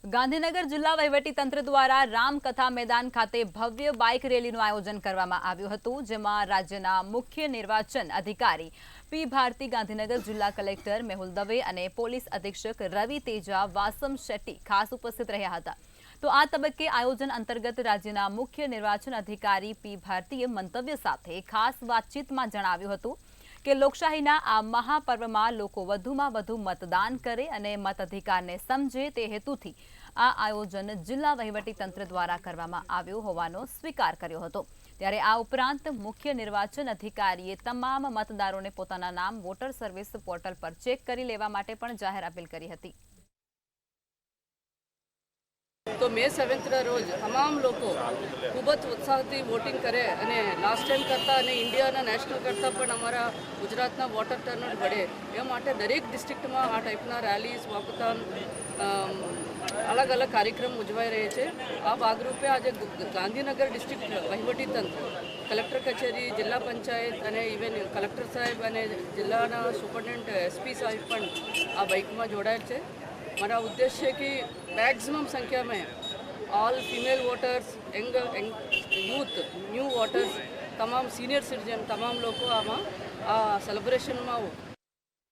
ગાંધીનગર જિલ્લા વહીવટીતંત્ર દ્વારા રામકથા મેદાન ખાતે ભવ્ય બાઇક રેલીનું આયોજન કરવામાં આવ્યું હતું, જેમાં રાજ્યના મુખ્ય નિર્વાચન અધિકારી પી ભારતી, ગાંધીનગર જિલ્લા કલેક્ટર મેહુલ દવે અને પોલીસ અધિક્ષક રવિ તેજા વાસમ શેટ્ટી ખાસ ઉપસ્થિત રહ્યા હતા। તો આ તબક્કે આયોજન અંતર્ગત રાજ્યના મુખ્ય નિર્વાચન અધિકારી પી ભારતીએ મંતવ્ય સાથે ખાસ વાતચીતમાં જણાવ્યું હતું કે લોકશાહીના આ મહાપર્વમાં લોકો વધુમાં વધુ મતદાન કરે અને મતાધિકારને સમજે તે હેતુથી આ આયોજન જિલ્લા વહીવટીતંત્ર દ્વારા કરવામાં આવ્યું હોવાનો સ્વીકાર કર્યો હતો। ત્યારે આ ઉપરાંત મુખ્ય નિર્વાચન અધિકારીએ તમામ મતદારોને પોતાના નામ વોટર સર્વિસ પોર્ટલ પર ચેક કરી લેવા માટે પણ જાહેર અપીલ કરી હતી। तो मे 7 रोज तमाम लोग खूब उत्साह वोटिंग करे અને લાસ્ટ ટાઈમ કરતા અને ઇન્ડિયાના નેશનલ કરતા પણ અમારા ગુજરાતના વોટર ટર્નઆઉટ बढ़े એ માટે દરેક ડિસ્ટ્રિક્ટમાં આ ટાઈપના રેલીઝ વોકથોન અલગ અલગ કાર્યક્રમ ઉજવાઈ રહે છે। આ ભાગરૂપે આજે ગાંધીનગર ડિસ્ટ્રિક્ટ વહીવટીતંત્ર કલેક્ટર કચેરી જિલ્લા પંચાયત અને ઇવન કલેક્ટર સાહેબ અને જિલ્લાના સુપરિન્ટેન્ડન્ટ એસપી સાહેબ પણ આ બાઇકમાં જોડાયેલ છે। हमारा उद्देश्य है कि मैक्सिमम संख्या में all female voters, young youth, new voters, तमाम सीनियर सिटीजन तमाम लोग को आमा सेलिब्रेशन में